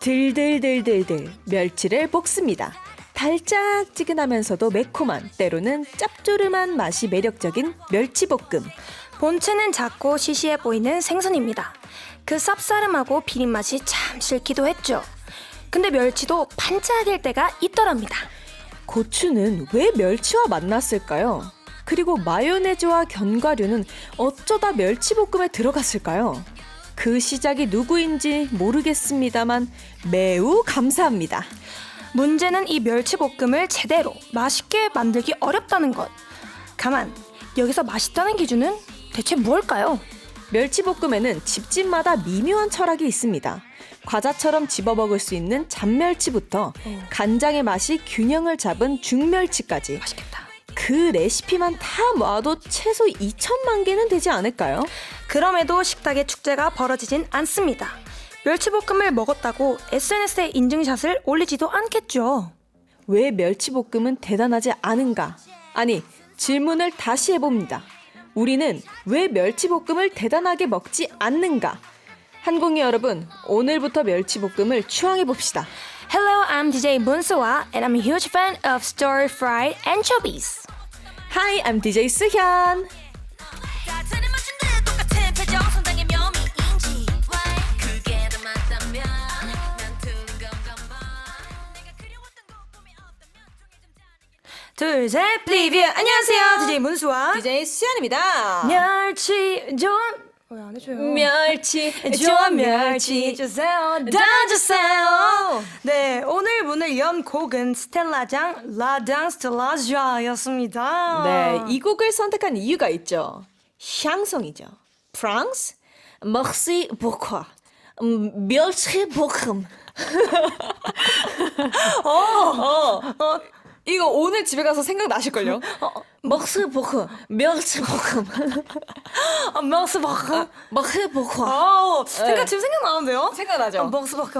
들들들들들 멸치를 볶습니다. 달짝지근하면서도 매콤한, 때로는 짭조름한 맛이 매력적인 멸치볶음. 본체는 작고 시시해 보이는 생선입니다. 그 쌉싸름하고 비린 맛이 참 싫기도 했죠. 근데 멸치도 반짝일 때가 있더랍니다. 고추는 왜 멸치와 만났을까요? 그리고 마요네즈와 견과류는 어쩌다 멸치볶음에 들어갔을까요? 그 시작이 누구인지 모르겠습니다만 매우 감사합니다. 문제는 이 멸치볶음을 제대로 맛있게 만들기 어렵다는 것. 가만, 여기서 맛있다는 기준은 대체 무엇일까요? 멸치볶음에는 집집마다 미묘한 철학이 있습니다. 과자처럼 집어먹을 수 있는 잡멸치부터 간장의 맛이 균형을 잡은 중멸치까지. 맛있겠다. 그 레시피만 다 모아도 최소 2천만 개는 되지 않을까요? 그럼에도 식탁에 축제가 벌어지진 않습니다. 멸치볶음을 먹었다고 SNS에 인증샷을 올리지도 않겠죠. 왜 멸치볶음은 대단하지 않은가? 아니, 질문을 다시 해봅니다. 우리는 왜 멸치볶음을 대단하게 먹지 않는가? 한국인 여러분, 오늘부터 멸치볶음을 추앙해봅시다. Hello, I'm DJ 문수아 and I'm a huge fan of stir-fried anchovies. Hi, I'm DJ 수현. 둘, 셋, 리뷰! 안녕하세요, DJ 문수아. DJ 수현입니다. 멸치 좋아 왜 안 해줘요? 멸치 좋아 멸치 주세요 다 주세요. 네, 오늘 문을 연 곡은 스텔라장 라당 스텔라자였습니다. 네, 이 곡을 선택한 이유가 있죠. 향성이죠. 프랑스, 머시 보카, 멸치 볶음. 이거 오늘 집에 가서 생각나실걸요? 머시 볶음, 멸치 볶음, 먹스버크. 머시 아우, 네. 그러니까 지금 생각나는데요? 생각나죠? 먹스버크.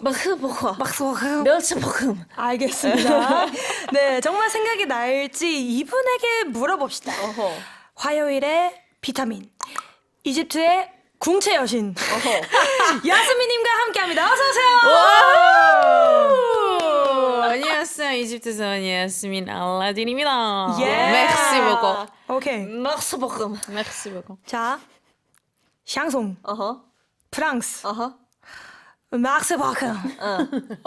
머시 볶음, 먹스버크. 멸치 볶음. 알겠습니다. 네, 정말 생각이 날지 이분에게 물어봅시다. 어허. 화요일의 비타민, 이집트의 궁체 여신 야스미님과 함께합니다. 어서 오세요. 안녕하세요. 이집트에서 야스민 알라딘입니다. 예. 맥시 보고. 오케이. 머시 볶음. 맥시 보고. 자, 샹송, 어허, 프랑스, 어허, 막스바크,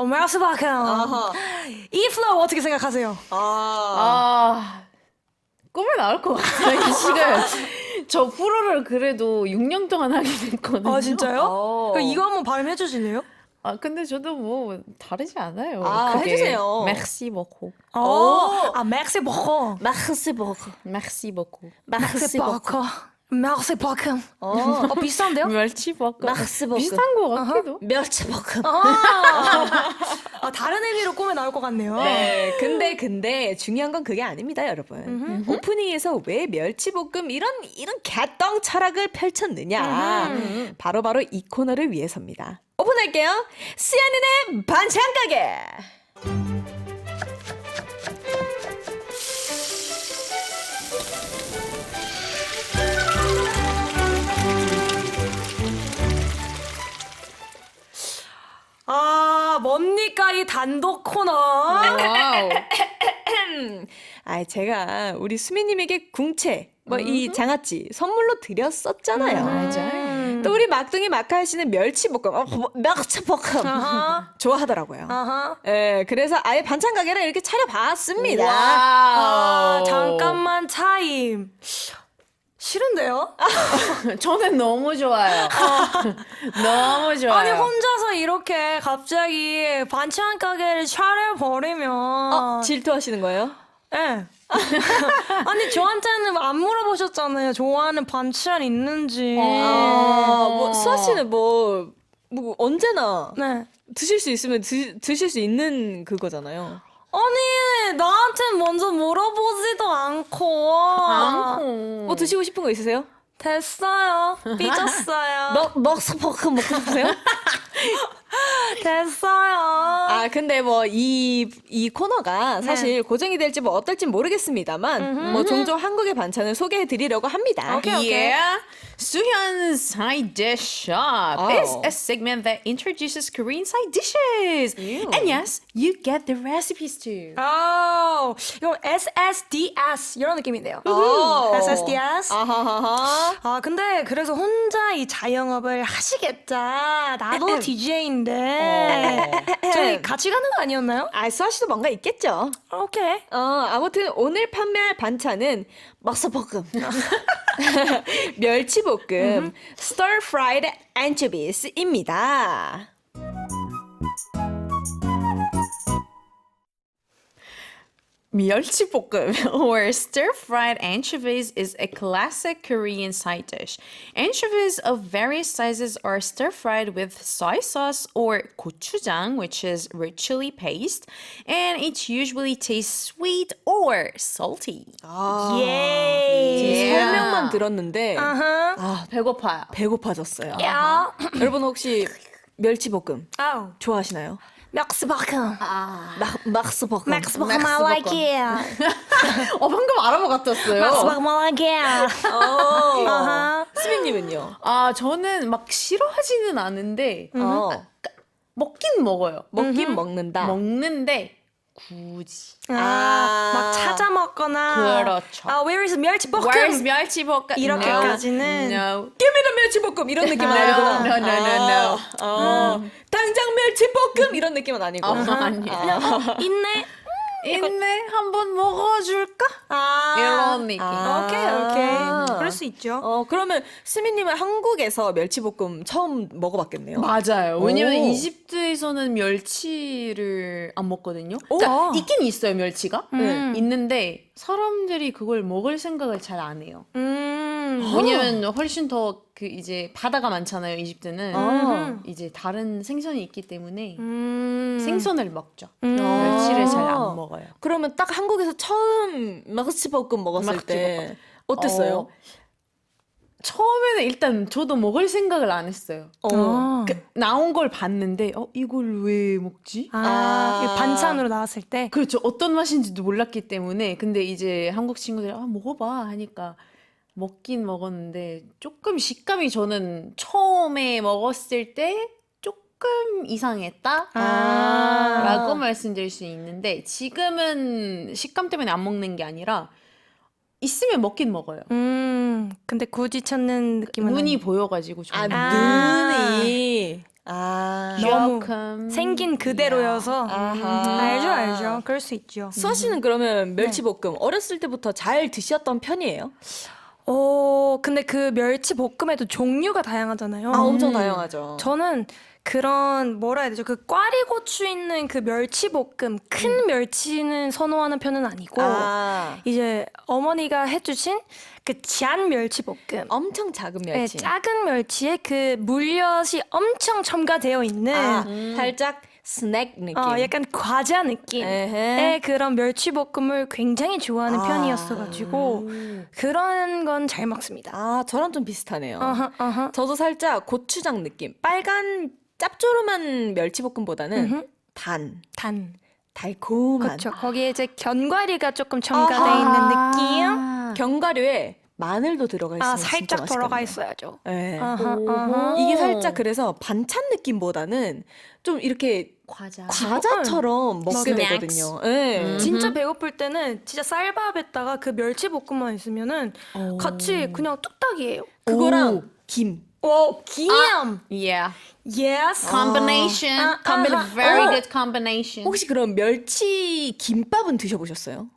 막스바크. 어허. 이 플로우 어떻게 생각하세요? 꿈에 나올 것 같아요. 이 시간. 저 프로를 그래도 6년 동안 하게 됐거든요. 아, 진짜요? 어. 그럼 이거 한번 발음해 주실래요? 근데 저도 뭐 다르지 않아요. 해주세요. 맥시 보고. 맥스바크. 머시 볶음. 맥시 보고. 맥스바크. 맥스바크. 비슷한데요? 멸치 볶음. 맥시 볶음. 비슷한 것 같기도. 멸치 볶음. 다른 의미로 꿈에 나올 것 같네요. 네, 근데 중요한 건 그게 아닙니다, 여러분. 오프닝에서 왜 멸치볶음 이런 개똥 철학을 펼쳤느냐? 바로 이 코너를 위해서입니다. 오픈할게요. 수연이네 반찬 가게. 뭡니까 이 단독 코너? 와우. 제가 우리 수미님에게 궁채, 이 장아찌 선물로 드렸었잖아요. 맞아요. 또 우리 막둥이 마카이 씨는 멸치볶음, 멸치볶음 좋아하더라고요. 예, 그래서 아예 반찬 가게를 이렇게 차려봤습니다. 와우. 잠깐만 타임. 싫은데요? 저는 너무 좋아요. 너무 좋아요. 아니 혼자서 이렇게 갑자기 반찬 가게를 차려버리면 질투하시는 거예요? 예. 아니 저한테는 안 물어보셨잖아요. 좋아하는 반찬 있는지. 수아 씨는 뭐 언제나 네. 드실 수 있으면 드실 수 있는 그거잖아요. 아니 나한테 먼저 물어보지도 않고. 뭐 드시고 싶은 거 있으세요? 됐어요. 삐졌어요. 먹스포크 먹고 싶으세요? 됐어요. 아, 근데 뭐 이 코너가 사실 고정이 될지 뭐 어떨지 모르겠습니다만 뭐 종종 한국의 반찬을 소개해 드리려고 합니다. 오케이. Yeah. Suhyun's Side Dish Shop is Oh. a segment that introduces Korean side dishes. Ew. And yes, you get the recipes too. 오, 이거 SSDS 이런 느낌인데요. 오. SSDS. 아하하하. 아 근데 그래서 혼자 이 자영업을 하시겠다. 나도 DJ인데 저희 같이 가는 거 아니었나요? 아, 수아 씨도 뭔가 있겠죠. 오케이. 아무튼 오늘 판매할 반찬은 먹서볶음, 멸치볶음, stir fried anchovies입니다. 멸치볶음 or stir-fried anchovies is a classic Korean side dish. Anchovies of various sizes are stir-fried with soy sauce or gochujang, which is red chili paste, and it usually tastes sweet or salty. 예이. 설명만 들었는데 아하. 아, 배고파요. 배고파졌어요. 야. 여러분 혹시 멸치볶음 아우. 좋아하시나요? 맥스버금. 막스볶음. 맥스버금 I like it. 방금 알아보 같았어요. 맥스버금 I like it. 아하. 수빈님은요? 아, 저는 막 싫어하지는 않은데 먹긴 먹어요. 먹긴 먹는다. 먹는데 굳이. 막 찾아 먹거나. 그렇죠. where is 멸치볶음? Where's 멸치볶음? 이렇게까지는. No. Give me the 멸치볶음 이런 느낌은 No, 아니구나. no, no, no, no. 당장 멸치볶음 이런 느낌은 아니고. 아니에요. 있네. 있네. 한번 먹어줄까? 이런 느낌. 오케이. 그럴 수 있죠. 그러면 수민님은 한국에서 멸치볶음 처음 먹어봤겠네요. 맞아요. 왜냐면 오. 이집트에서는 멸치를 안 먹거든요. 그러니까 있긴 있어요, 멸치가. 있는데 사람들이 그걸 먹을 생각을 잘 안 해요. 왜냐면 훨씬 더 그 이제 바다가 많잖아요, 이집트는. 이제 다른 생선이 있기 때문에 생선을 먹죠. 멸치를 잘 안 먹어요. 그러면 딱 한국에서 처음 멸치볶음 먹었을 때 어땠어요? 처음에는 일단 저도 먹을 생각을 안 했어요. 나온 걸 봤는데 이걸 왜 먹지? 이게 반찬으로 나왔을 때. 그렇죠. 어떤 맛인지도 몰랐기 때문에. 근데 이제 한국 친구들이 먹어봐 하니까 먹긴 먹었는데 조금 식감이 저는 처음에 먹었을 때 조금 이상했다 라고 말씀드릴 수 있는데 지금은 식감 때문에 안 먹는 게 아니라 있으면 먹긴 먹어요. 근데 굳이 찾는 느낌은 눈이 보여가지고 저는 눈이. 너무 조금 생긴 그대로여서 알죠. 그럴 수 있죠. 수아 씨는 그러면 멸치볶음 어렸을 때부터 잘 드셨던 편이에요? 근데 그 멸치 볶음에도 종류가 다양하잖아요. 엄청 다양하죠. 저는 그런 뭐라 해야 되죠? 그 꽈리고추 있는 그 멸치 볶음 큰 멸치는 선호하는 편은 아니고 이제 어머니가 해주신 그 잔 멸치 볶음. 엄청 작은 멸치. 네, 작은 멸치에 그 물엿이 엄청 첨가되어 있는 살짝 스낵 느낌. 약간 과자 느낌의 그런 멸치볶음을 굉장히 좋아하는 편이었어가지고 그런 건 잘 먹습니다. 저랑 좀 비슷하네요. 어허. 저도 살짝 고추장 느낌. 빨간 짭조름한 멸치볶음보다는 단. 달콤한. 그렇죠. 거기에 이제 견과류가 조금 첨가되어 있는 느낌. 견과류에 마늘도 들어가 있으면 진짜 살짝 맛있거든요. 들어가 있어야죠. 네. 어허. 이게 살짝 그래서 반찬 느낌보다는 좀 이렇게 과자처럼 먹게 스낵스. 되거든요. 네. 진짜 배고플 때는 진짜 쌀밥에다가 그 멸치볶음만 있으면은 같이 그냥 뚝딱이에요. 그거랑 김. 김! Yeah. Yes. Combination. Very good combination. 혹시 그럼 멸치 김밥은 드셔보셨어요?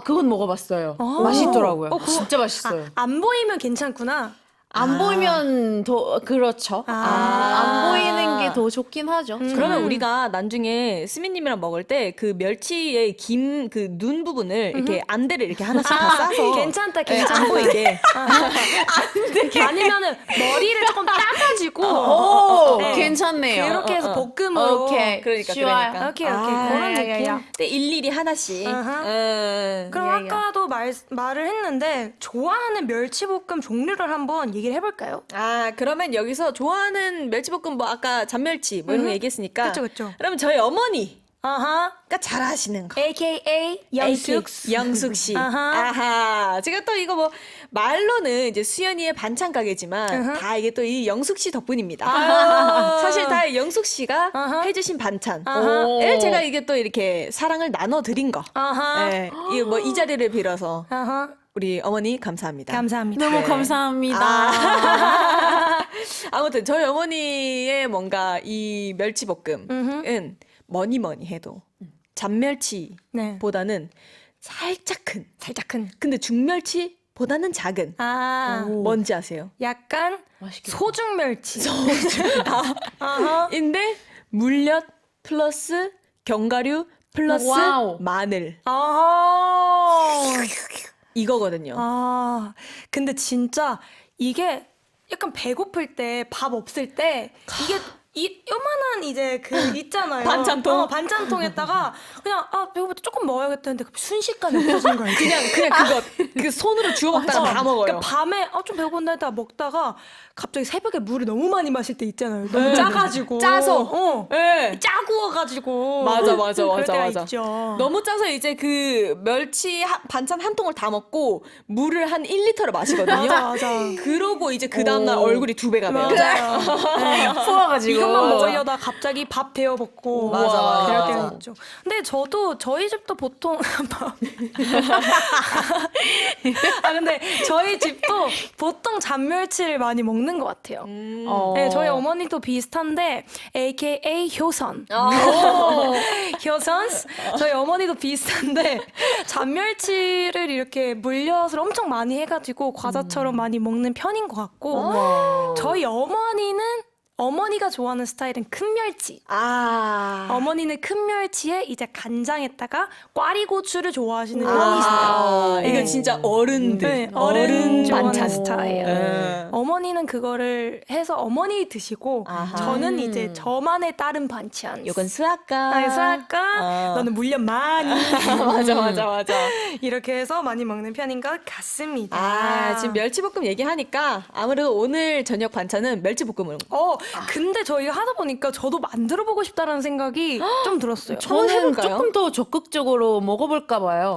그건 먹어봤어요. 맛있더라고요. 진짜 맛있어요. 안 보이면 괜찮구나. 안 보이면 더 그렇죠. 안 보이는 게 더 좋긴 하죠. 그러면 우리가 나중에 스미님이랑 먹을 때 그 멸치의 김 그 눈 부분을 이렇게 안대를 이렇게 하나씩 다 싸서 괜찮다. 안 보이게. 아니면은 머리를 조금 따가지고 오, 네. 괜찮네요. 그렇게 해서 볶음으로. 오케이. 그러니까, 좋아요. 그러니까. 오케이. 그런 느낌. 근데 일일이 하나씩. 그럼 아까도 말을 했는데 좋아하는 멸치볶음 종류를 한번 얘기를 해볼까요? 아, 그러면 여기서 좋아하는 멸치볶음 뭐 아까 잔멸치 뭐 이런 거 얘기했으니까. 그쵸. 그러면 저희 어머니가 아하. 잘 아시는 거. AKA 영숙. 영숙 씨. 아하. 아하. 제가 또 이거 뭐 말로는 이제 수연이의 반찬 가게지만 다 이게 또 이 영숙 씨 덕분입니다. 사실 다 영숙 씨가 아하. 해주신 반찬. 아하. 을 제가 이게 또 이렇게 사랑을 나눠 드린 거. 아하. 네, 이거 뭐 이 자리를 빌어서 아하. 우리 어머니 감사합니다. 감사합니다. 너무 네. 감사합니다. 아무튼 저희 어머니의 뭔가 이 멸치볶음은 뭐니 해도 잔멸치보다는 네. 살짝 큰. 살짝 큰. 근데 중멸치보다는 작은. 아. 뭔지 아세요? 약간 맛있겠다. 소중멸치. 아하. 인데 물엿 플러스 견과류 플러스 와우. 마늘 아하. 이거거든요. 아, 근데 진짜 이게 약간 배고플 때, 밥 없을 때, 이게 요만한 이제 그 있잖아요. 반찬통? 반찬통에다가 그냥 배고프다 조금 먹어야겠다 했는데 순식간에 없어지는 거 알지? 그냥 그거 그 손으로 주워 먹다가 다 먹어요. 그러니까 밤에 좀 배고픈다 했다가 먹다가 갑자기 새벽에 물을 너무 많이 마실 때 있잖아요. 너무 짜가지고. 짜서. 네. 짜구워가지고. 맞아. 그럴 때가 있죠. 너무 짜서 이제 그 멸치 반찬 한 통을 다 먹고 물을 한 1리터를 마시거든요. 맞아. 그러고 이제 그 다음날 얼굴이 2배가 돼요. 맞아요. 부어가지고. 이것만 먹으려다 갑자기 밥 데워 먹고 맞아. 그럴 때가 있죠. 근데 저희 집도 보통 근데 저희 집도 보통 잔멸치를 많이 먹는 것 같아요. 네, 저희 어머니도 비슷한데 AKA 효선. 효선? 저희 어머니도 비슷한데 잔멸치를 이렇게 물엿을 엄청 많이 해가지고 과자처럼 많이 먹는 편인 것 같고 저희 어머니가 좋아하는 스타일은 큰 멸치. 어머니는 큰 멸치에 이제 간장에다가 꽈리고추를 좋아하시는 편이 있어요. 이건 진짜 어른들. 네, 어른 좋아하는 반찬. 스타일. 네. 어머니는 그거를 해서 어머니 드시고 아하. 저는 이제 저만의 다른 반찬. 요건 수학과. 그래서 아까 너는 물엿 많이 맞아. 이렇게 해서 많이 먹는 편인 것 같습니다. 지금 멸치볶음 얘기하니까 아무래도 오늘 저녁 반찬은 멸치볶음을. 근데 저희가 하다 보니까 저도 만들어보고 싶다라는 생각이 좀 들었어요. 한번 저는 해볼까요? 조금 더 적극적으로 먹어볼까 봐요.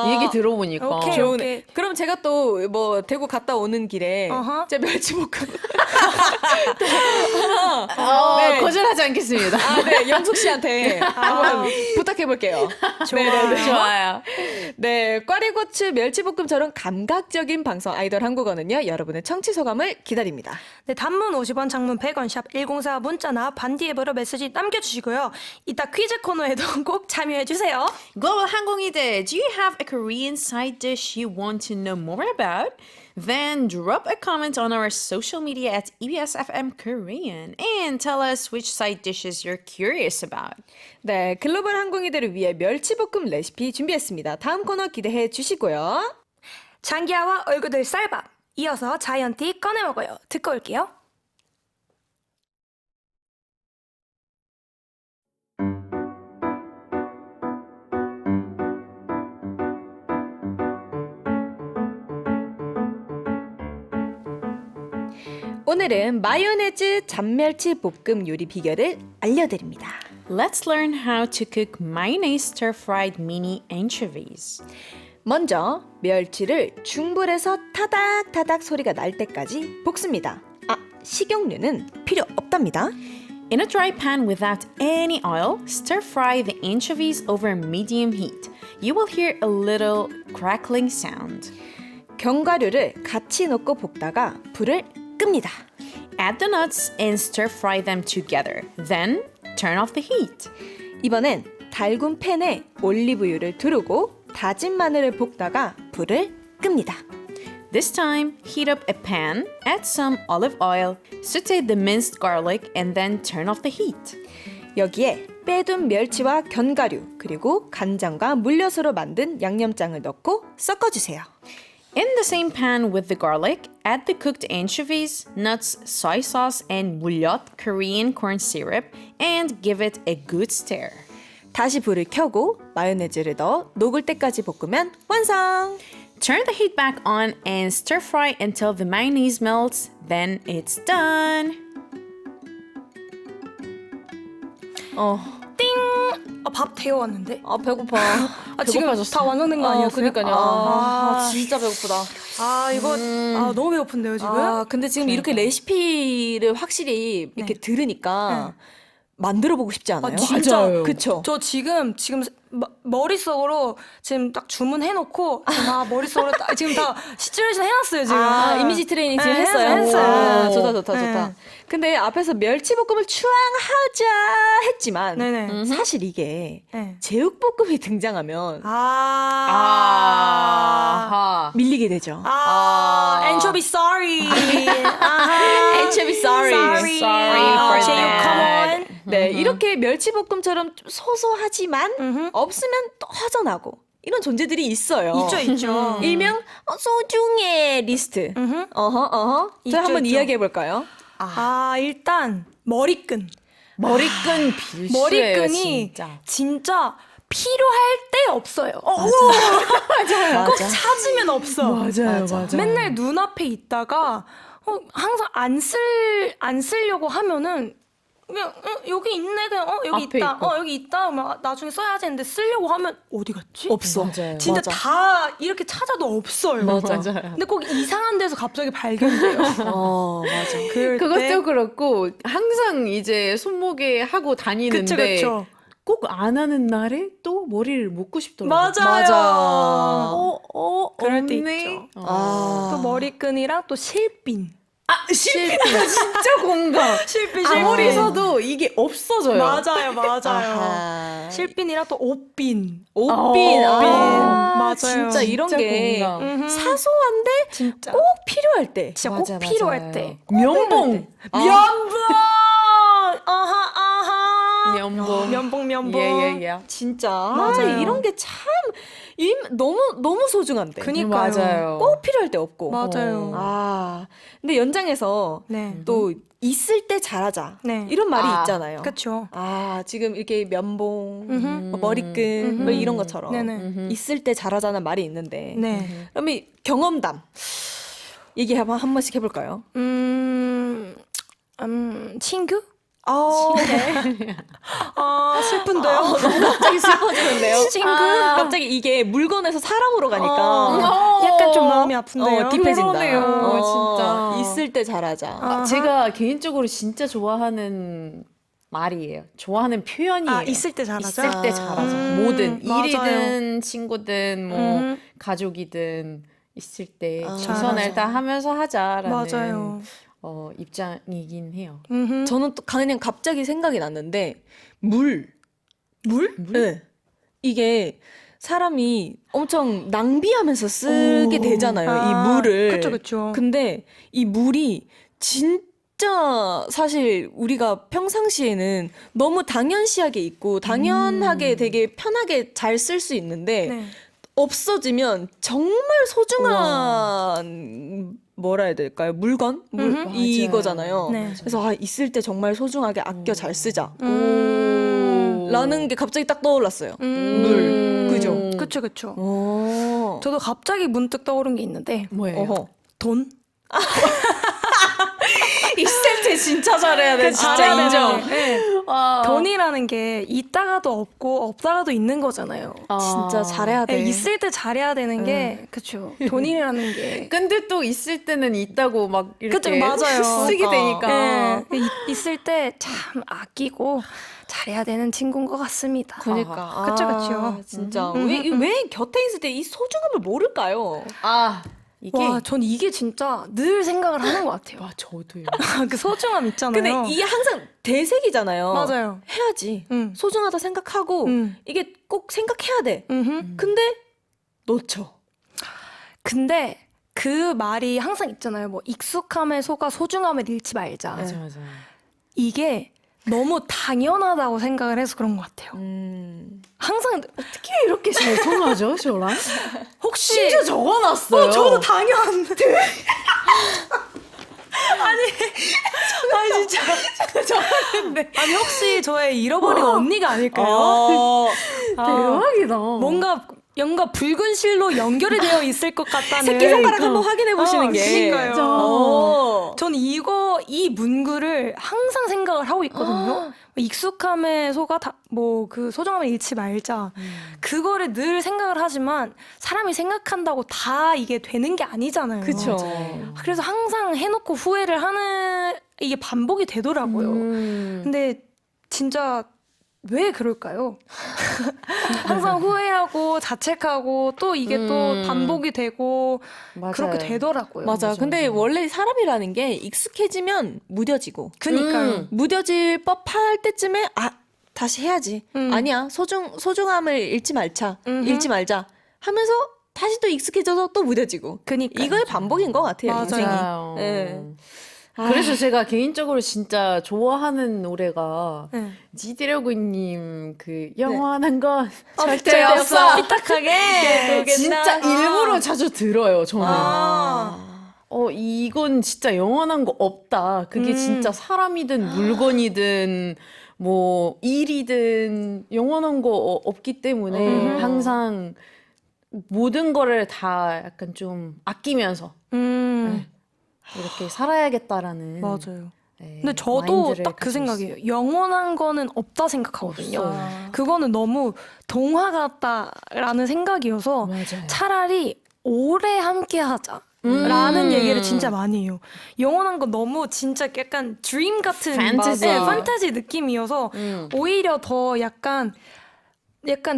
얘기 들어보니까. 오케이. 좋네. 그럼 제가 또 뭐 대구 갔다 오는 길에 어허. 제 멸치볶음. 네. 거절하지 않겠습니다. 네, 영숙 씨한테 한번 부탁해 볼게요. 좋아요. 네, 꽈리고추 멸치볶음처럼 감각적인 방송 아이돌 한국어는요. 여러분의 청취 소감을 기다립니다. 네, 단문 50원, 장문 100원, 샵 1045 문자나 반디 앱으로 메시지 남겨주시고요. 이따 퀴즈 코너에도 꼭 참여해주세요. Global 항공이들, do you have a Korean side dish you want to know more about? Then drop a comment on our social media at EBSFM Korean and tell us which side dishes you're curious about. 네, 글로벌 항공이들을 위해 멸치볶음 레시피 준비했습니다. 다음 코너 기대해 주시고요. 장기하와 얼굴들 쌀밥. 이어서 자이언티 꺼내 먹어요. 듣고 올게요. 오늘은 마요네즈 잔멸치 볶음 요리 비결을 알려드립니다. Let's learn how to cook mayonnaise stir-fried mini anchovies. 먼저 멸치를 중불에서 타닥타닥 소리가 날 때까지 볶습니다. 식용유는 필요 없답니다. In a dry pan without any oil, stir-fry the anchovies over medium heat. You will hear a little crackling sound. 견과류를 같이 넣고 볶다가 불을 끕니다. Add the nuts and stir-fry them together. Then turn off the heat. 이번엔 달군 팬에 올리브유를 두르고 다진 마늘을 볶다가 불을 끕니다. This time, heat up a pan, add some olive oil, saute the minced garlic, and then turn off the heat. 여기에 빼둔 멸치와 견과류 그리고 간장과 물엿으로 만든 양념장을 넣고 섞어주세요. In the same pan with the garlic, add the cooked anchovies, nuts, soy sauce, and mulyot Korean corn syrup, and give it a good stir. 다시 불을 켜고 마요네즈를 넣어 녹을 때까지 볶으면 완성! Turn the heat back on and stir fry until the mayonnaise melts. Then it's done. 밥 데워왔는데. 아 배고파. 지금 배고파졌어. 다 완성된 거 아니었어요? 그러니까요. 진짜 배고프다. 이거 너무 배고픈데요 지금? 근데 지금 이렇게 레시피를 확실히 이렇게 네. 들으니까 만들어 보고 싶지 않아요? 진짜. 맞아요. 그쵸? 저 지금 머릿속으로 지금 딱 주문해놓고 머릿속으로 지금 다 시뮬레이션 해놨어요 지금. 이미지 트레이닝 지금 네, 했어요? 했어요. 좋다. 네. 근데 앞에서 멸치볶음을 추앙하자 했지만 네네. 사실 이게 네. 제육볶음이 등장하면 아하. 밀리게 되죠. 엔초비 sorry. Anchovy sorry. Sorry for 제육 that. come on. 네, 이렇게 멸치볶음처럼 좀 소소하지만 없으면 또 허전하고 이런 존재들이 있어요. 있죠. 일명 소중의 리스트. 저희 있죠, 한번 있죠. 이야기해 볼까요? 일단 머리끈. 머리끈 필수예요, 머리끈이 진짜. 필요할 때 없어요. 맞아. 꼭 찾으면 없어. 맞아요. 맨날 눈앞에 있다가 항상 안 쓰려고 하면은 그냥 여기 있네 그냥 여기 앞에 있다 있고. 여기 있다 그러면 나중에 써야지 했는데 쓰려고 하면 어디 갔지? 없어. 맞아요. 진짜 맞아. 다 이렇게 찾아도 없어요. 맞아요. 근데 꼭 이상한 데서 갑자기 발견돼요. 맞아. 그럴 때 그것도 그렇고 항상 이제 손목에 하고 다니는데 그쵸. 꼭 안 하는 날에 또 머리를 묶고 싶더라고요. 맞아요. 그럴 때 없네. 있죠. 또 머리끈이랑 또 실핀. 실핀 진짜 공감. 실핀 아무리 써도 이게 없어져요. 맞아요. 아하. 실핀이랑 또 옷핀. 옷빈. 맞아요. 진짜 이런 진짜 게 공감. 사소한데 진짜 꼭 필요할 때. 진짜 맞아, 꼭 필요할 맞아요. 때. 면봉. 면봉. 아하. 면봉. 예. 진짜 맞아요. 이런 게 참 너무 소중한데. 그니까요. 맞아요. 꼭 필요할 때 없고. 맞아요. 근데 연장해서 네. 또 있을 때 잘하자. 네. 이런 말이 아, 있잖아요. 그렇죠. 지금 이렇게 면봉, 뭐 머리끈, 뭐 이런 것처럼 네네. 있을 때 잘하자는 말이 있는데. 네. 그러면 경험담 얘기 한 번씩 해볼까요? 친구? 슬픈데요? 갑자기 슬퍼지는데요? 친구? 갑자기 이게 물건에서 사람으로 가니까 약간 좀 마음이 아픈데요. 딥해진다. 그러네요, 진짜. 있을 때 잘하자. 제가 개인적으로 진짜 좋아하는 말이에요. 좋아하는 표현이에요. 있을 때 잘하자. 있을 때 잘하자. 뭐든 맞아요. 일이든 친구든 뭐 가족이든 있을 때 최선을 다하면서 하자라는 맞아요. 입장이긴 해요. 저는 또 그냥 갑자기 생각이 났는데 물? 네. 이게 사람이 엄청 낭비하면서 쓰게 되잖아요. 이 물을. 그쵸. 근데 이 물이 진짜 사실 우리가 평상시에는 너무 당연시하게 있고 당연하게 되게 편하게 잘 쓸 수 있는데 네. 없어지면 정말 소중한 뭐라 해야 될까요? 물건? 이거잖아요. 네. 그래서 있을 때 정말 소중하게 아껴 잘 쓰자. 음. 라는 게 갑자기 딱 떠올랐어요. 물. 그죠? 그쵸. 오. 저도 갑자기 문득 떠오른 게 있는데 뭐예요? 어허. 돈? 있을 때 진짜 잘해야 돼. 잘해야 인정. 되는 게. 돈이라는 게 있다가도 없고 없다가도 있는 거잖아요. 진짜 잘해야 돼. 있을 때 잘해야 되는 게 그쵸. 돈이라는 게 근데 또 있을 때는 있다고 막 이렇게 그쵸, 맞아요. 쓰게 되니까. 네, 있을 때 참 아끼고 잘해야 되는 친구인 것 같습니다. 그러니까. 그쵸. 진짜. 왜 곁에 있을 때 이 소중함을 모를까요? 이게 와, 전 이게 진짜 늘 생각을 하는 것 같아요. 저도요. 그 소중함 있잖아요. 근데 이게 항상 대색이잖아요. 맞아요. 해야지. 소중하다 생각하고 이게 꼭 생각해야 돼. 근데 놓쳐. 근데 그 말이 항상 있잖아요. 뭐 익숙함에 속아 소중함을 잃지 말자. 맞아. 이게 너무 당연하다고 생각을 해서 그런 것 같아요. 항상 어떻게 이렇게 잘 통하죠, 저랑? 혹시 심지어 적어놨어요. 저도 당연. 아니 진짜 아니 혹시 저의 잃어버린 언니가 아닐까요? 대박이다. 뭔가 붉은 실로 연결이 되어 있을 것 같다는 새끼손가락 한번 확인해 보시는 게. 그러니까요. 전 이 문구를 항상 생각을 하고 있거든요. 익숙함에 속아 그 소중함을 잃지 말자. 그거를 늘 생각을 하지만 사람이 생각한다고 다 이게 되는 게 아니잖아요. 그쵸. 그래서 항상 해놓고 후회를 하는 이게 반복이 되더라고요. 근데 진짜 왜 그럴까요? 항상 후회하고 자책하고 또 이게 또 반복이 되고 맞아요. 그렇게 되더라고요. 맞아. 근데 원래 사람이라는 게 익숙해지면 무뎌지고. 그니까요. 무뎌질 법할 때쯤에 다시 해야지. 아니야. 소중함을 잃지 말자. 잃지 말자. 하면서 다시 또 익숙해져서 또 무뎌지고. 그니까요. 이거의 반복인 것 같아요. 맞아요. 인생이. 맞아요. 네. 그래서 제가 개인적으로 진짜 좋아하는 노래가 네. 지드래곤님 그 영원한 건 절대 절대 없어. 없어. 삐딱하게. 진짜 일부러 자주 들어요. 저는. 아. 이건 진짜 영원한 거 없다. 그게 진짜 사람이든 물건이든 뭐 일이든 영원한 거 없기 때문에 항상 모든 거를 다 약간 좀 아끼면서 이렇게 살아야겠다라는. 맞아요. 네, 근데 저도 마인드를 딱 그 가지고 생각이에요. 영원한 거는 없다 생각하거든요. 없어요. 그거는 너무 동화 같다라는 생각이어서 맞아요. 차라리 오래 함께 하자라는 얘기를 진짜 많이 해요. 영원한 건 너무 진짜 약간 드림 같은 판타지. 판타지 느낌이어서 오히려 더 약간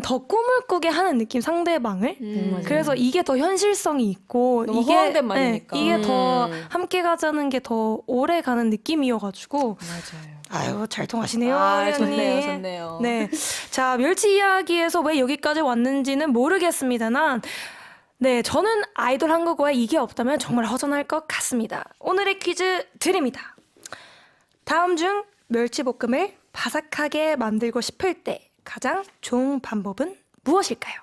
더 꿈을 꾸게 하는 느낌, 상대방을. 맞아요. 그래서 이게 더 현실성이 있고 너무 이게 허황된 말이니까. 이게 더 함께 가자는 게 더 오래 가는 느낌이어가지고 맞아요. 아유 잘 통하시네요. 우리 언니. 좋네요, 좋네요. 네, 자 멸치 이야기에서 왜 여기까지 왔는지는 모르겠습니다만, 네 저는 아이돌 한국어에 이게 없다면 정말 허전할 것 같습니다. 오늘의 퀴즈 드립니다. 다음 중 멸치볶음을 바삭하게 만들고 싶을 때 가장 좋은 방법은 무엇일까요?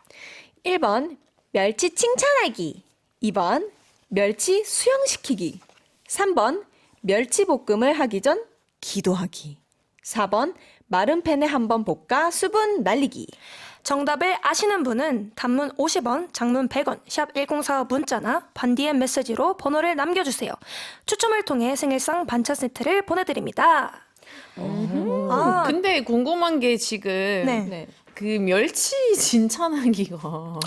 1번 멸치 칭찬하기. 2번 멸치 수영시키기. 3번 멸치 볶음을 하기 전 기도하기. 4번 마른 팬에 한번 볶아 수분 날리기. 정답을 아시는 분은 단문 50원, 장문 100원, 샵 1045 문자나 반디의 메시지로 번호를 남겨주세요. 추첨을 통해 생일상 반찬 세트를 보내드립니다. 아, 근데 궁금한 게 지금 네. 그 멸치 진찬하기가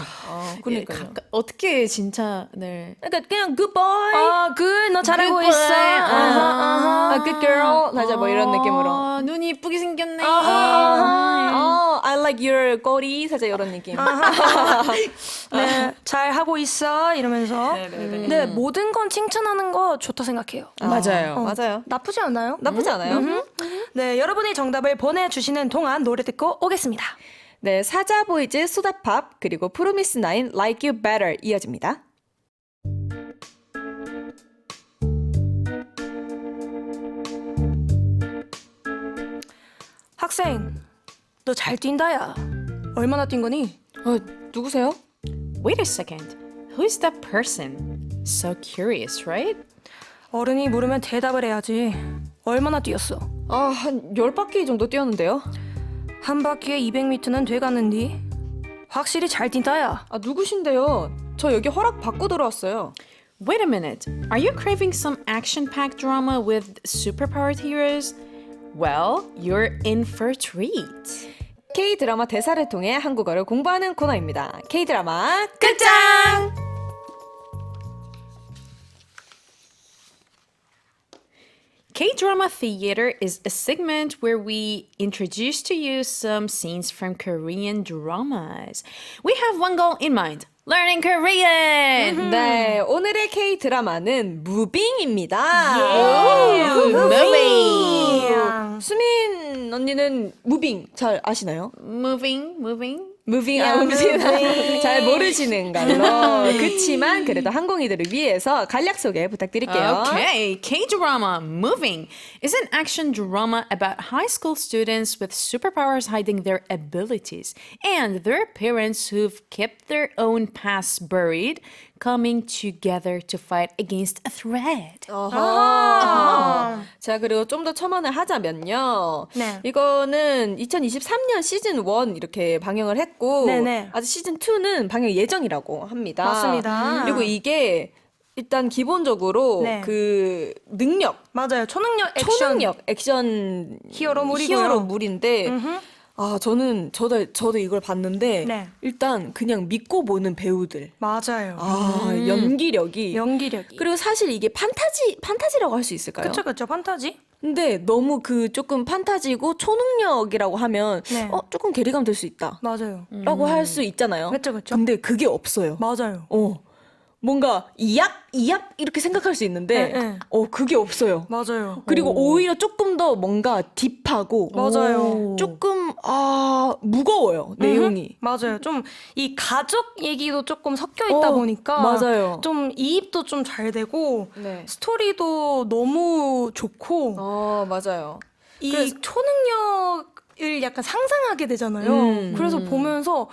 그러니까요. 어떻게 진찬을 그러니까 그냥 good boy, good, 너 잘하고 Good 있어. boy. 아하, good girl, 맞아 뭐 이런 느낌으로. 눈이 이쁘게 생겼네. I like your 꼬리, 살짝 이런 느낌. 네, 잘 하고 있어 이러면서. 네, 모든 건 칭찬하는 거 좋다 생각해요. 맞아요, 맞아요. 나쁘지 않아요? 나쁘지 않아요. 네, 여러분이 정답을 보내주시는 동안 노래 듣고 오겠습니다. 네, 사자보이즈 소다팝 그리고 프로미스9 Like You Better 이어집니다. 학생, 너 잘 뛴다 야. 얼마나 뛴 거니? 누구세요? Wait a second. Who's that person? So curious, right? 어른이 물으면 대답을 해야지. 얼마나 뛰었어? 한 10바퀴 정도 뛰었는데요. 한 바퀴에 200m는 돼가는디. 확실히 잘 뛴다 야. 누구신데요? 저 여기 허락 받고 들어왔어요. Wait a minute. Are you craving some action-packed drama with superpowered heroes? Well, you're in for a treat. K-드라마 대사를 통해 한국어를 공부하는 코너입니다. K-드라마 끝장! K-drama theater is a segment where we introduce to you some scenes from Korean dramas. We have one goal in mind. Learning Korean! 네, 오늘의 K-드라마는 무빙입니다. Moving! 수민 언니는 무빙 잘 아시나요? Moving. 무빙 Yeah, moving. 잘 모르시는 걸로. 그치만 그래도 항공이들을 위해서 간략 소개 부탁드릴게요. Okay, K-drama Moving is an action drama about high school students with superpowers hiding their abilities and their parents who've kept their own pasts buried coming together to fight against a threat. 어허. 자, 그리고 좀 더 첨언을 하자면요. 네. 이거는 2023년 시즌 1 이렇게 방영을 했고 네네. 아직 시즌 2는 방영 예정이라고 합니다. 맞습니다. 그리고 이게 일단 기본적으로 네. 그 능력, 맞아요. 초능력 액션. 초능력 액션 히어로물이고요. 히어로물인데 아, 저도 이걸 봤는데 네. 일단 그냥 믿고 보는 배우들. 맞아요. 아, 연기력이 연기력이. 그리고 사실 이게 판타지라고 할 수 있을까요? 그쵸, 판타지? 근데 너무 그 조금 판타지고 초능력이라고 하면 네. 조금 괴리감 될 수 있다. 맞아요. 라고 할 수 있잖아요. 그쵸. 근데 그게 없어요. 맞아요. 뭔가 이압 이렇게 생각할 수 있는데 네. 그게 없어요. 맞아요. 그리고 오히려 조금 더 뭔가 딥하고 맞아요. 조금 무거워요. 내용이. 맞아요. 좀 이 가족 얘기도 조금 섞여 있다 보니까 맞아요. 좀 이입도 좀 잘 되고 네. 스토리도 너무 좋고 맞아요. 이 초능력을 약간 상상하게 되잖아요. 그래서 보면서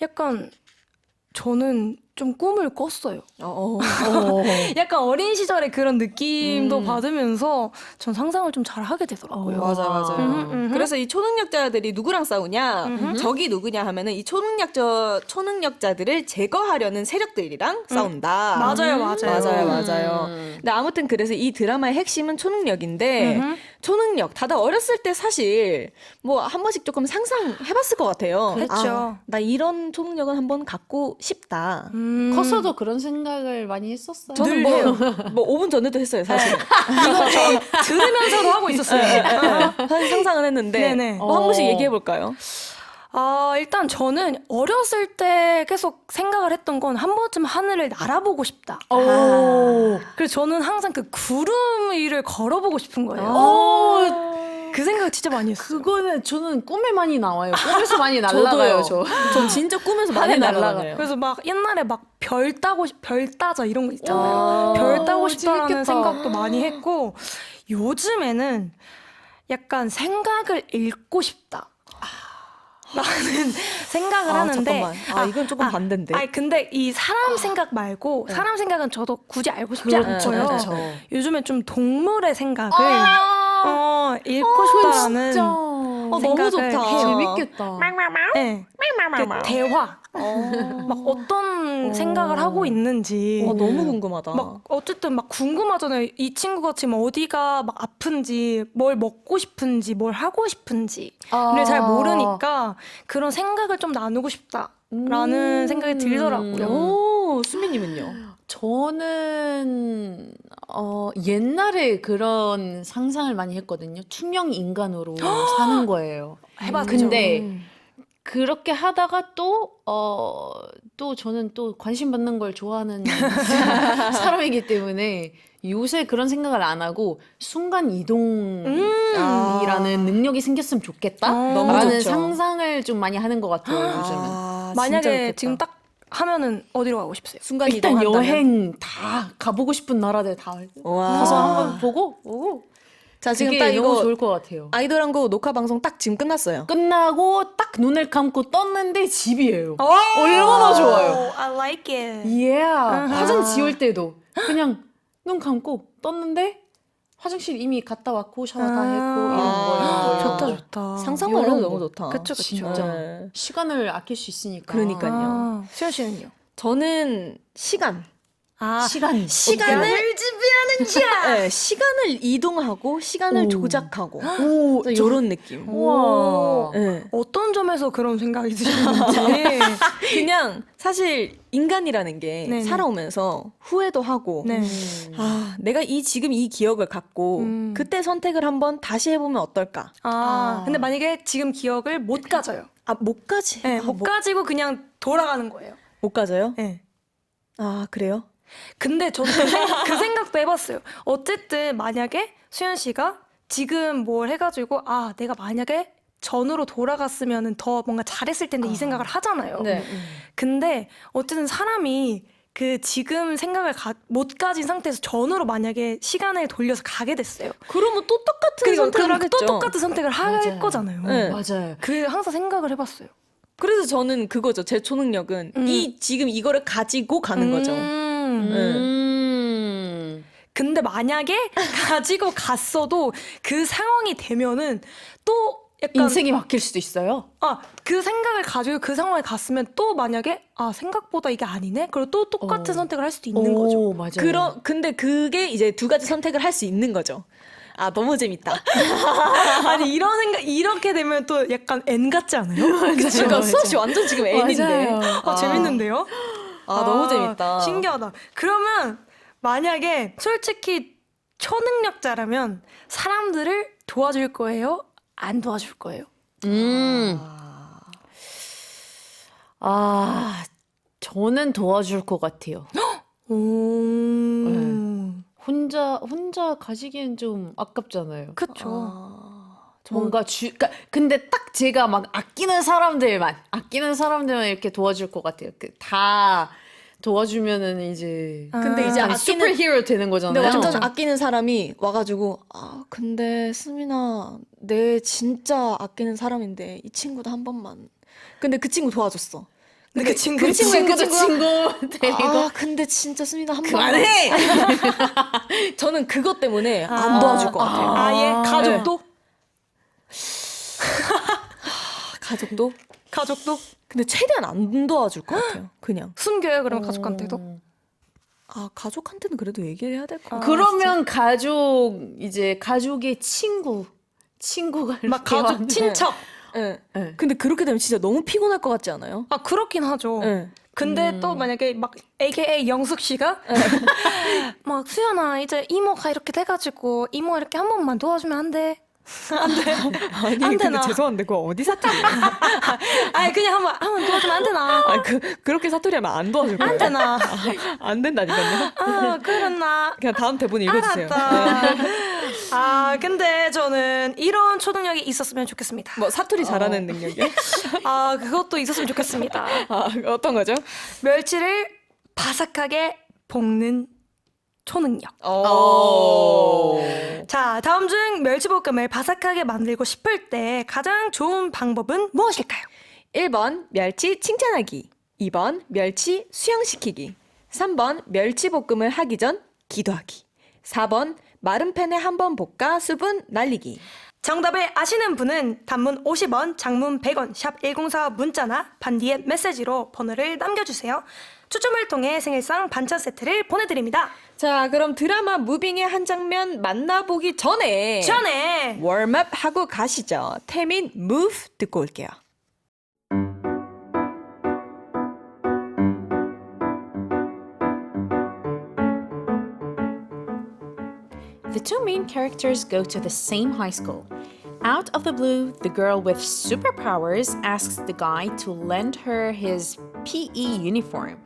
약간 저는 좀 꿈을 꿨어요. 약간 어린 시절의 그런 느낌도 받으면서 전 상상을 좀 잘 하게 되더라고요. 맞아요. 그래서 이 초능력자들이 누구랑 싸우냐? 적이 누구냐 하면은 이 초능력자들을 제거하려는 세력들이랑 싸운다. 맞아요. 근데 아무튼 그래서 이 드라마의 핵심은 초능력인데 초능력 다들 어렸을 때 사실 뭐 한 번씩 조금 상상해봤을 것 같아요. 그렇죠. 나 이런 초능력은 한번 갖고 싶다. 커서도 그런 생각을 많이 했었어요. 저는 뭐 5분 전에도 했어요, 사실은. 들으면서도 하고 있었어요. 사실 상상은 했는데 네네. 한 번씩 얘기해 볼까요? 일단 저는 어렸을 때 계속 생각을 했던 건 한 번쯤 하늘을 날아보고 싶다. 그래서 저는 항상 그 구름 위를 걸어보고 싶은 거예요. 그 생각 진짜 많이 했어요. 그거는 저는 꿈에 많이 나와요. 꿈에서 많이 날아가요. 전 진짜 꿈에서 많이 날아가요. 그래서 막 옛날에 막 별 따자 이런 거 있잖아요. 별 따고 싶다라는 재밌겠다. 생각도 많이 했고 요즘에는 약간 생각을 읽고 싶다. 라는 생각을 하는데 잠깐만. 이건 조금 반대인데. 근데 이 사람 생각 말고 사람 생각은 저도 굳이 알고 싶지 않고요. 그렇죠. 요즘에 좀 동물의 생각을 읽고 싶다라는 너무 생각을 좋다. 해요. 재밌겠다. 네. 그 대화 막 어떤 생각을 하고 있는지 너무 궁금하다. 막 어쨌든 막 궁금하잖아요. 이 친구가 지금 어디가 막 아픈지, 뭘 먹고 싶은지, 뭘 하고 싶은지를 잘 모르니까 그런 생각을 좀 나누고 싶다라는 생각이 들더라고요. 수미님은요? 저는 옛날에 그런 상상을 많이 했거든요. 투명 인간으로 사는 거예요. 해봤죠. 근데 그렇게 하다가 또 저는 또 관심 받는 걸 좋아하는 사람이기 때문에 요새 그런 생각을 안 하고 순간 이동이라는 능력이 생겼으면 좋겠다. 너무 라는 좋죠. 상상을 좀 많이 하는 것 같아요. 요즘은. 만약에 지금 딱 하면은 어디로 가고 싶으세요? 순간 일단 이동한다면? 여행 다 가보고 싶은 나라들 다 와. 가서 한번 보고 오고. 자, 지금 그게 딱 너무 이거 좋을 것 같아요. 아이돌 한국 녹화 방송 딱 지금 끝났어요. 끝나고 딱 눈을 감고 떴는데 집이에요. 얼마나 좋아요. I like it. 화장 지울 때도 그냥 눈 감고 떴는데 화장실 이미 갔다 왔고 샤워 다 했고 이런 거예요. 좋다. 상상만 해도 너무 좋다. 그쵸. 진짜 네. 시간을 아낄 수 있으니까. 그러니까요. 수현 씨는요? 저는 시간. 시간을 지배하는 자. 네, 시간을 이동하고 시간을 조작하고 오, 이런 느낌. 우와. 네. 어떤 점에서 그런 생각이 드셨는지. 그냥 사실 인간이라는 게 네네. 살아오면서 후회도 하고 네. 내가 지금 이 기억을 갖고 그때 선택을 한번 다시 해보면 어떨까? 근데 만약에 지금 기억을 못 가져요. 못 가지. 네, 못 가지고 그냥 돌아가는 거예요. 못 가져요? 네. 그래요? 근데 저도 그 생각도 해봤어요. 어쨌든 만약에 수현 씨가 지금 뭘 해가지고 내가 만약에 전으로 돌아갔으면 더 뭔가 잘했을 텐데 이 생각을 하잖아요. 네. 근데 어쨌든 사람이 그 지금 생각을 못 가진 상태에서 전으로 만약에 시간을 돌려서 가게 됐어요. 그러면 또 똑같은 그러니까 선택을 그럼 하겠죠. 또 똑같은 선택을 할 맞아요. 거잖아요. 네. 맞아요. 그 항상 생각을 해봤어요. 그래서 저는 그거죠. 제 초능력은 지금 이거를 가지고 가는 거죠. 근데 만약에 가지고 갔어도 그 상황이 되면은 또 약간 인생이 바뀔 수도 있어요. 그 생각을 가지고 그 상황에 갔으면 또 만약에 생각보다 이게 아니네? 그리고 또 똑같은 선택을 할 수도 있는 거죠. 맞아요. 근데 그게 이제 두 가지 선택을 할 수 있는 거죠. 아, 너무 재밌다. 아니 이런 생각 이렇게 되면 또 약간 N 같지 않아요? 그러니까 수업이 완전 지금 N인데. 맞아요. 재밌는데요? 너무 재밌다. 신기하다. 그러면 만약에 솔직히 초능력자라면 사람들을 도와줄 거예요? 안 도와줄 거예요? 저는 도와줄 것 같아요. 혼자 가지기엔 좀 아깝잖아요. 그쵸. 뭔가 그러니까 근데 딱 제가 막 아끼는 사람들만 이렇게 도와줄 것 같아요. 다 도와주면은 이제 근데 이제 약간 슈퍼히어로 되는 근데 거잖아요. 완전 아끼는 사람이 와가지고 근데 수민아 내 진짜 아끼는 사람인데 이 친구도 한 번만. 근데 그 친구 도와줬어. 근데 그 친구의 친구 친구야? 데리고 근데 진짜 수민아 한 번만. 그만해. 저는 그것 때문에 안 도와줄 것 같아요. 아예 가족도? 가족도? 가족도? 근데 최대한 안 도와줄 것 같아요. 그냥. 숨겨요 그럼 가족한테도? 가족한테는 그래도 얘기를 해야 될 것 같아요. 그러면 가족의 친구가 막 이렇게 가족 왔는데. 친척. 네. 네. 근데 그렇게 되면 진짜 너무 피곤할 것 같지 않아요? 그렇긴 하죠. 네. 근데 또 만약에 막 AKA 영숙 씨가 막 수연아 이제 이모가 이렇게 돼가지고 이모 이렇게 한 번만 도와주면 안 돼? 아니 안 근데 되나? 죄송한데 그거 어디 사투리예요? 아니 그냥 한번 도와주면 안 되나? 그렇게 사투리하면 안 도와줄 거예요. 안 되나? 안 된다니까요. 그랬나? 그냥 다음 대본 읽어주세요. 알았다. 근데 저는 이런 초능력이 있었으면 좋겠습니다. 뭐 사투리 잘하는 능력이요? 그것도 있었으면 좋겠습니다. 어떤 거죠? 멸치를 바삭하게 볶는 초능력. 자, 다음 중 멸치볶음을 바삭하게 만들고 싶을 때 가장 좋은 방법은 무엇일까요? 1번 멸치 칭찬하기, 2번 멸치 수영시키기, 3번 멸치볶음을 하기 전 기도하기, 4번 마른 팬에 한번 볶아 수분 날리기. 정답을 아시는 분은 단문 50원, 장문 100원, 샵 1045 문자나 반디의 메시지로 번호를 남겨주세요. 추첨을 통해 생일상 반찬 세트를 보내드립니다. 자, 그럼 드라마 무빙의 한 장면 만나보기 전에 웜업 하고 가시죠. 태민 Move 듣고 올게요. The two main characters go to the same high school. Out of the blue, the girl with superpowers asks the guy to lend her his PE uniform.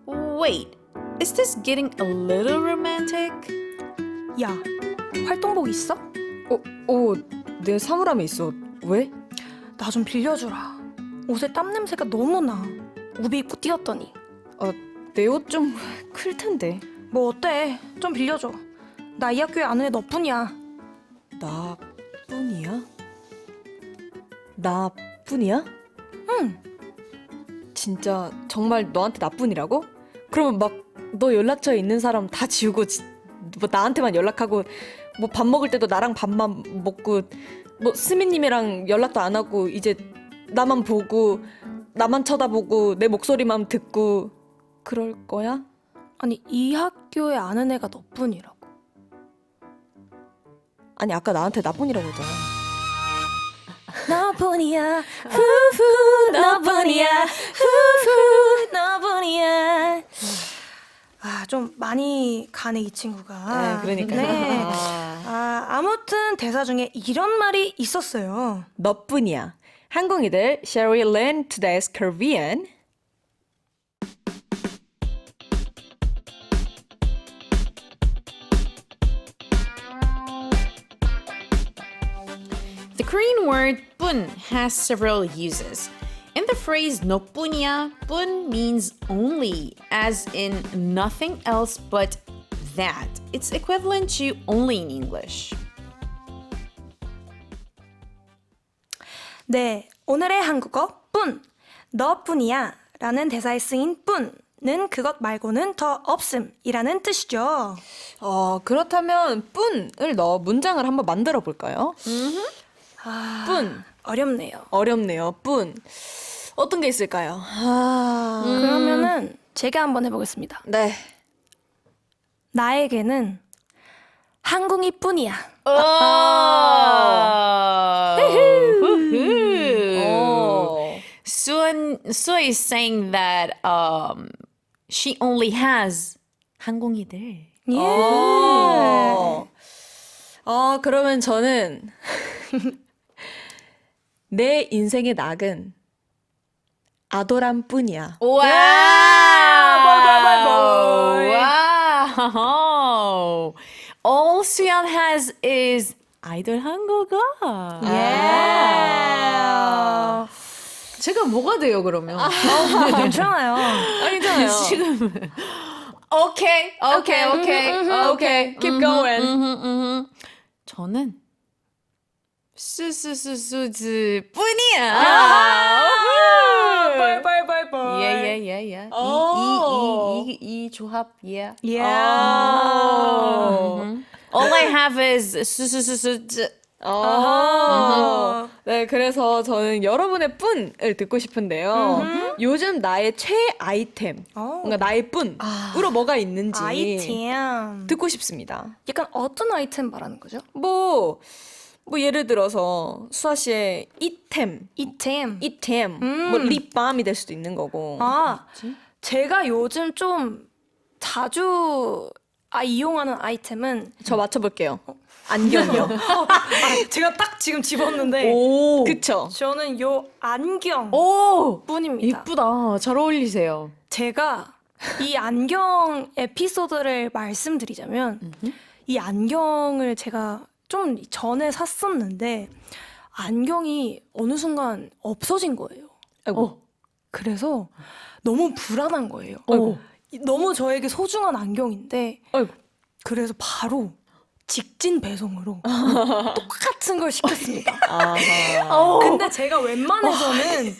Wait, is this getting a little romantic? 야, 활동복 있어? 내 사물함에 있어. 왜? 나 좀 빌려주라. 옷에 땀 냄새가 너무 나. 우비 입고 뛰었더니. 내 옷 좀 클 텐데. 뭐 어때? 좀 빌려줘. 나 이 학교에 아는 애 너뿐이야. 나뿐이야? 나뿐이야? 응. 진짜 정말 너한테 나뿐이라고? 그러면 막 너 연락처에 있는 사람 다 지우고 뭐 나한테만 연락하고 뭐 밥 먹을 때도 나랑 밥만 먹고 뭐 스미님이랑 연락도 안 하고 이제 나만 보고 나만 쳐다보고 내 목소리만 듣고 그럴 거야? 아니 이 학교에 아는 애가 너뿐이라고. 아니 아까 나한테 나뿐이라고 했잖아. 너뿐이야 후후 너뿐이야 후후 너뿐이야. 좀 많이 가네 이 친구가. 그러니까. 네. 아무튼 대사 중에 이런 말이 있었어요. 너뿐이야. 항공이들, shall we learn today's Korean? The Korean word 뿐 has several uses. In the phrase 너뿐이야, 뿐 means only, as in nothing else but that. It's equivalent to only in English. 네, 오늘의 한국어 뿐, 너뿐이야 라는 대사에 쓰인 뿐은 그것 말고는 더 없음이라는 뜻이죠. 그렇다면 뿐을 넣어 문장을 한번 만들어 볼까요? 뿐. 어렵네요. 어렵네요. 뿐. 어떤 게 있을까요? 그러면은 제가 한번 해보겠습니다. 네. 나에게는 항공이 뿐이야. Sue is saying that she only has 항공이들. 그러면 저는 내 인생의 낙은 아도란 뿐이야. Wow! All Suyeon has is 아이돌 한국어. 제가 뭐가 돼요 그러면? 괜찮아요. 괜찮아요. 지금 오케이. Keep going. 저는 수즈뿐이야. 예. 이 조합, yeah. All I have is 수즈즈. 네, 그래서 저는 여러분의 뿐을 듣고 싶은데요. 요즘 나의 최애 아이템, 뭔가 나의 뿐으로 뭐가 있는지 아이템. 듣고 싶습니다. 약간 어떤 아이템 말하는 거죠? 뭐 예를 들어서 수아 씨의 이템, 뭐 립밤이 될 수도 있는 거고. 제가 요즘 좀 자주 이용하는 아이템은 저 맞춰볼게요. 안경이요. 제가 딱 지금 집었는데 오, 그쵸? 저는 요 안경 오, 뿐입니다. 예쁘다. 잘 어울리세요. 제가 이 안경 에피소드를 말씀드리자면 이 안경을 제가 좀 전에 샀었는데 안경이 어느 순간 없어진 거예요. 아이고. 그래서 너무 불안한 거예요. 아이고. 너무 저에게 소중한 안경인데 아이고. 그래서 바로 직진 배송으로 똑같은 걸 시켰습니다. 근데 제가 웬만해서는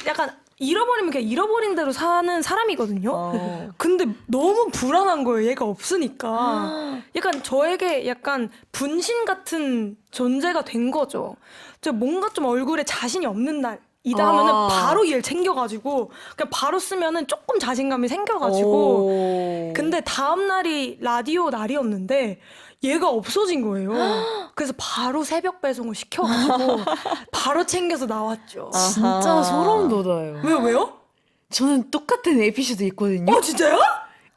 약간 잃어버리면 그냥 잃어버린 대로 사는 사람이거든요. 근데 너무 불안한 거예요. 얘가 없으니까. 약간 저에게 약간 분신 같은 존재가 된 거죠. 제가 뭔가 좀 얼굴에 자신이 없는 날 이다 하면은 바로 얘를 챙겨가지고 그냥 바로 쓰면은 조금 자신감이 생겨가지고 근데 다음 날이 라디오 날이었는데 얘가 없어진 거예요. 그래서 바로 새벽 배송을 시켜가지고 바로 챙겨서 나왔죠. 진짜 소름 돋아요. 왜요? 저는 똑같은 에피소드 있거든요. 진짜요?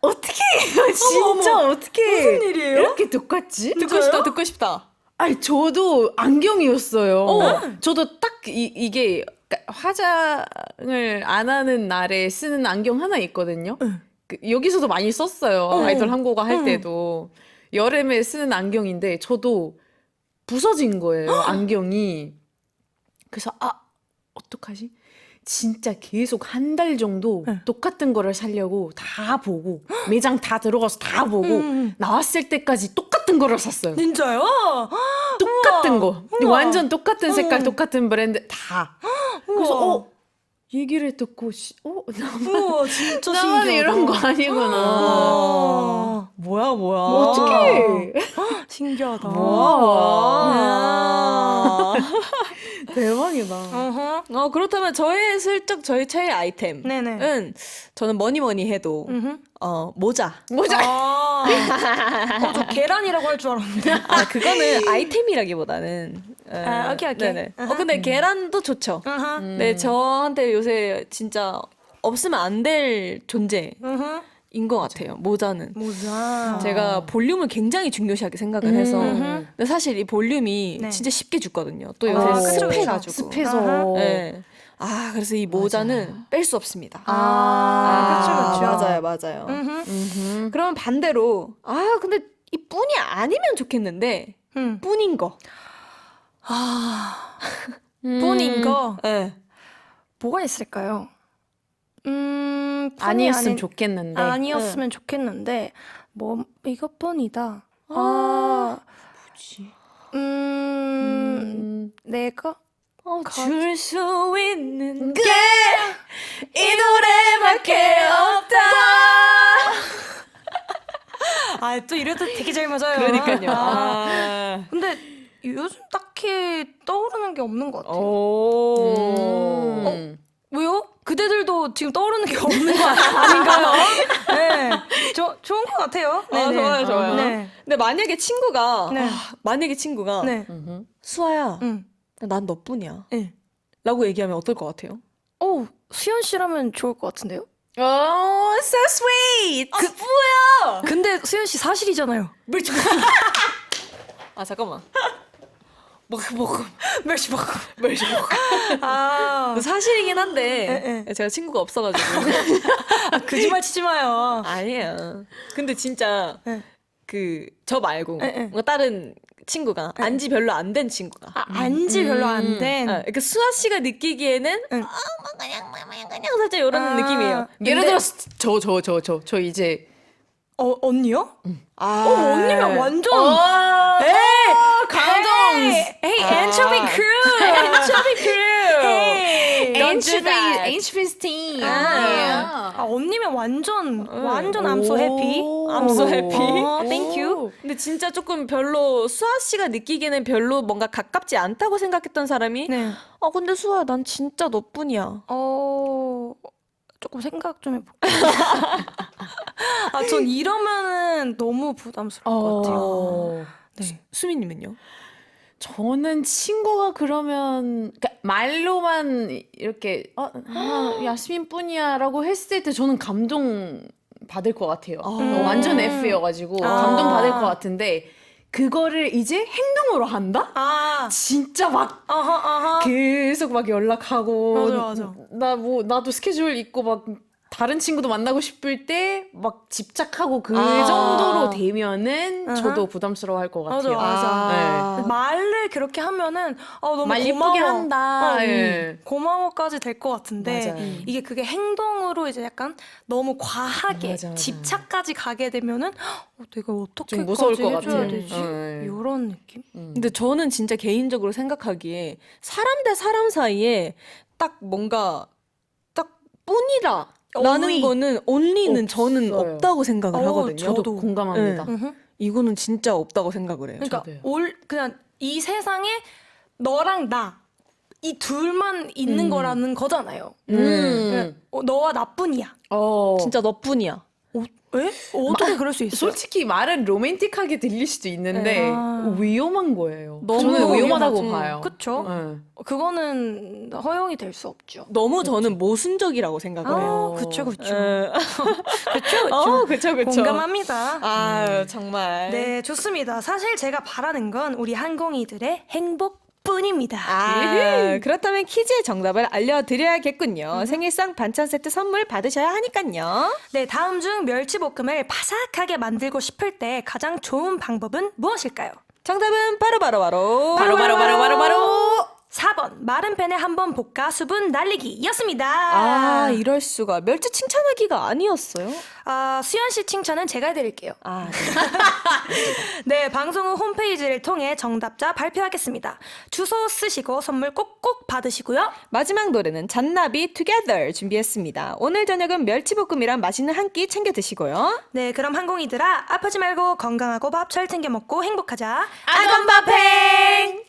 어떻게 해요? 진짜 어머, 어떻게 무슨 일이에요? 이렇게 똑같지? 듣고 싶다. 아니 저도 안경이었어요. 저도 딱 이게 화장을 안 하는 날에 쓰는 안경 하나 있거든요. 여기서도 많이 썼어요. 아이돌 한국어 할 때도. 여름에 쓰는 안경인데 저도 부서진 거예요. 안경이. 그래서 어떡하지? 진짜 계속 한 달 정도 똑같은 거를 사려고 다 보고 매장 다 들어가서 다 보고 나왔을 때까지 똑같은 거를 샀어요. 진짜요? 똑같은 거. 우와. 완전 똑같은 색깔, 똑같은 브랜드 다. 그래서 얘기를 듣고 우와, 진짜 나만 신기하다. 이런 거 아니구나. 뭐야? 어떡해. 신기하다. 대박이다. 그렇다면 슬쩍 저의 최애 아이템은 네네. 저는 뭐니 해도 모자. 저 계란이라고 할 줄 알았는데. 그거는 아이템이라기보다는. 오케이. 네네. 근데 계란도 좋죠. 네, 저한테 요새 진짜 없으면 안 될 존재인 것 같아요. 모자는. 모자. 제가 볼륨을 굉장히 중요시하게 생각을 해서. 근데 사실 이 볼륨이 네. 진짜 쉽게 죽거든요. 또 요새 그쵸, 습해가지고. 습해서. 네. 그래서 이 모자는 뺄 수 없습니다. 그쵸. 맞아요. 그러면 반대로, 근데 이 뿐이 아니면 좋겠는데, 뿐인 거. 뿐인 거 네. 뭐가 있을까요? 뿐이 아니었으면 아닌- 좋겠는데. 아니었으면 좋겠는데 뭐 이것뿐이다. 뭐지? 내가 줄 수 있는 게 이 노래밖에 없다. 또 이래도 되게 잘 맞아요. 그러니까요. 근데 요즘 딱히 떠오르는 게 없는 것 같아요. 오. 왜요? 그대들도 지금 떠오르는 게 없는 거 아닌가요? 네, 좋은 것 같아요. 네네. 좋아요, 좋아요. 네. 근데 만약에 친구가 네. 네. 네. 수아야, 응. 난 너뿐이야. 네. 라고 얘기하면 어떨 것 같아요? 수연 씨라면 좋을 것 같은데요? Oh, so sweet. 뭐야? 근데 수연 씨 사실이잖아요. 아 잠깐만. 사실이긴 한데 제가 친구가 없어가지고. 거짓말 치지 마요. 아니에요. 근데 진짜 네. 저 말고 뭔가 다른 친구가 안지 별로 안 된 친구가. 안지 별로 안 된. 그러니까 수아 씨가 느끼기에는 응. 뭐 그냥 살짝 이런 느낌이에요. 예를 들어서 저 이제 언니요? 아, 언니면 완전. 에이, 감동. Hey, anchovy crew. 엔초비 크루. Don't do that. Anchovies team. 언니면 완전 I'm so happy. I'm so happy. Thank you. 근데 진짜 조금 별로 수아 씨가 느끼기에는 별로 뭔가 가깝지 않다고 생각했던 사람이 네. 근데 수아야 난 진짜 너뿐이야. 조금 생각 좀 해볼게요. 전 이러면은 너무 부담스러울 것 같아요. 네. 수미님은요? 저는 친구가 그러면 그러니까 말로만 이렇게 야스민 뿐이야라고 했을 때 저는 감동 받을 것 같아요. 완전 F여가지고 감동 받을 것 같은데 그거를 이제 행동으로 한다? 진짜 막 계속 막 연락하고 맞아. 나도 스케줄 있고 막 다른 친구도 만나고 싶을 때 막 집착하고 그 정도로 되면은 저도 부담스러워할 것 같아요. 맞아. 말을 그렇게 하면은 너무 말 예쁘게 고마워. 한다. 예. 고마워까지 될 것 같은데 맞아요. 이게 그게 행동으로 이제 약간 너무 과하게 맞아. 집착까지 가게 되면은 내가 어떻게 좀 무서울 것 해줘야 같아요. 되지? 네. 이런 느낌? 근데 저는 진짜 개인적으로 생각하기에 사람 대 사람 사이에 딱 뭔가 딱 뿐이라 라는 only. 거는 only는 저는 없어요. 없다고 생각을 하거든요. 저도 공감합니다. 음흠. 이거는 진짜 없다고 생각을 해요. 그러니까 저도요. 그냥 이 세상에 너랑 나 이 둘만 있는 거라는 거잖아요. 그냥 너와 나뿐이야. 진짜 너뿐이야. 왜? 어떻게 그럴 수 있어요? 솔직히 말은 로맨틱하게 들릴 수도 있는데 위험한 거예요. 너무 저는 위험하다고 위험하지. 봐요. 그쵸? 네. 그거는 허용이 될 수 없죠. 너무 저는 모순적이라고 생각을 해요. 그쵸. 그쵸. 공감합니다. 정말. 네, 좋습니다. 사실 제가 바라는 건 우리 항공이들의 행복뿐입니다. 그렇다면 퀴즈의 정답을 알려드려야겠군요. 생일상 반찬 세트 선물 받으셔야 하니까요. 네, 다음 중 멸치볶음을 바삭하게 만들고 싶을 때 가장 좋은 방법은 무엇일까요? 정답은 바로 4번 마른 팬에 한번 볶아 수분 날리기였습니다. 이럴 수가. 멸치 칭찬하기가 아니었어요? 수연 씨 칭찬은 제가 해드릴게요. 네. 네, 방송 후 홈페이지를 통해 정답자 발표하겠습니다. 주소 쓰시고 선물 꼭꼭 받으시고요. 마지막 노래는 잔나비 Together 준비했습니다. 오늘 저녁은 멸치볶음이랑 맛있는 한 끼 챙겨 드시고요. 네, 그럼 항공이들아 아프지 말고 건강하고 밥 잘 챙겨 먹고 행복하자. 아건바팽!